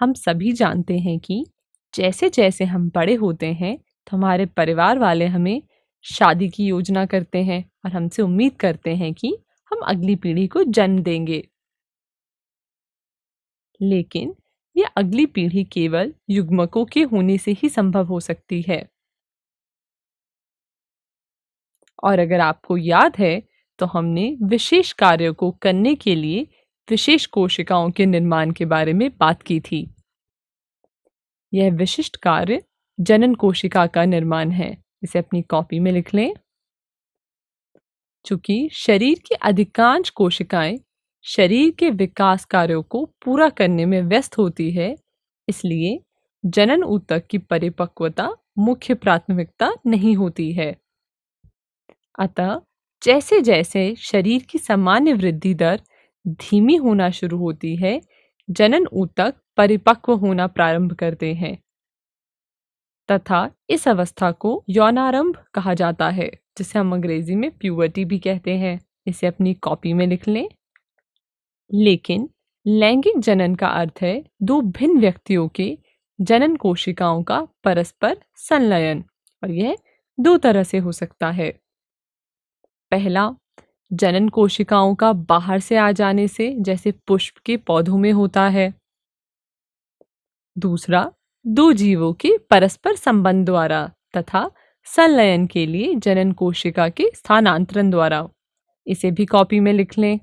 हम सभी जानते हैं कि जैसे जैसे हम बड़े होते हैं तो हमारे परिवार वाले हमें शादी की योजना करते हैं और हमसे उम्मीद करते हैं कि हम अगली पीढ़ी को जन्म देंगे। लेकिन ये अगली पीढ़ी केवल युग्मकों के होने से ही संभव हो सकती है। और अगर आपको याद है तो हमने विशेष कार्यों को करने के लिए विशेष कोशिकाओं के निर्माण के बारे में बात की थी। यह विशिष्ट कार्य जनन कोशिका का निर्माण है। इसे अपनी कॉपी में लिख लें। चूंकि शरीर की अधिकांश कोशिकाएं शरीर के विकास कार्यों को पूरा करने में व्यस्त होती है, इसलिए जनन ऊतक की परिपक्वता मुख्य प्राथमिकता नहीं होती है। अतः जैसे जैसे शरीर की सामान्य वृद्धि दर धीमी होना शुरू होती है, जनन ऊतक परिपक्व होना प्रारंभ करते हैं तथा इस अवस्था को यौनारंभ कहा जाता है, जिसे हम अंग्रेजी में प्यूबर्टी भी कहते हैं। इसे अपनी कॉपी में लिख लें। लेकिन लैंगिक जनन का अर्थ है दो भिन्न व्यक्तियों के जनन कोशिकाओं का परस्पर संलयन, और यह दो तरह से हो सकता है। पहला, जनन कोशिकाओं का बाहर से आ जाने से, जैसे पुष्प के पौधों में होता है। दूसरा, दो जीवों के परस्पर संबंध द्वारा तथा संलयन के लिए जनन कोशिका के स्थानांतरण द्वारा। इसे भी कॉपी में लिख लें।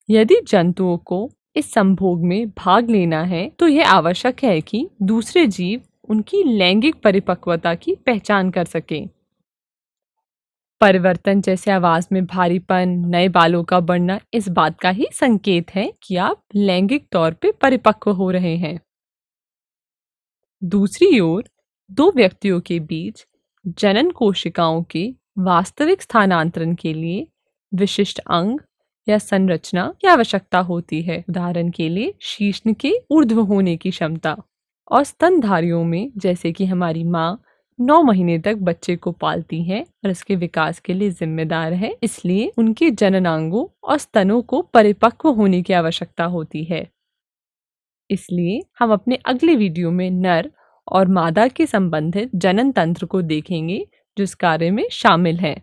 यदि जंतुओं को इस संभोग में भाग लेना है तो यह आवश्यक है कि दूसरे जीव उनकी लैंगिक परिपक्वता की पहचान कर सकें। परिवर्तन जैसे आवाज में भारीपन, नए बालों का बढ़ना इस बात का ही संकेत है कि आप लैंगिक तौर पे परिपक्व हो रहे हैं। दूसरी ओर, दो व्यक्तियों के बीच जनन कोशिकाओं के वास्तविक स्थानांतरण के लिए विशिष्ट अंग या संरचना की आवश्यकता होती है। उदाहरण के लिए शीश्न के ऊर्ध्व होने की क्षमता। और स्तनधारियों में, जैसे कि हमारी माँ 9 महीने तक बच्चे को पालती है और इसके विकास के लिए जिम्मेदार है, इसलिए उनके जननांगों और स्तनों को परिपक्व होने की आवश्यकता होती है। इसलिए हम अपने अगले वीडियो में नर और मादा के संबंधित जनन तंत्र को देखेंगे, जो इस कार्य में शामिल है।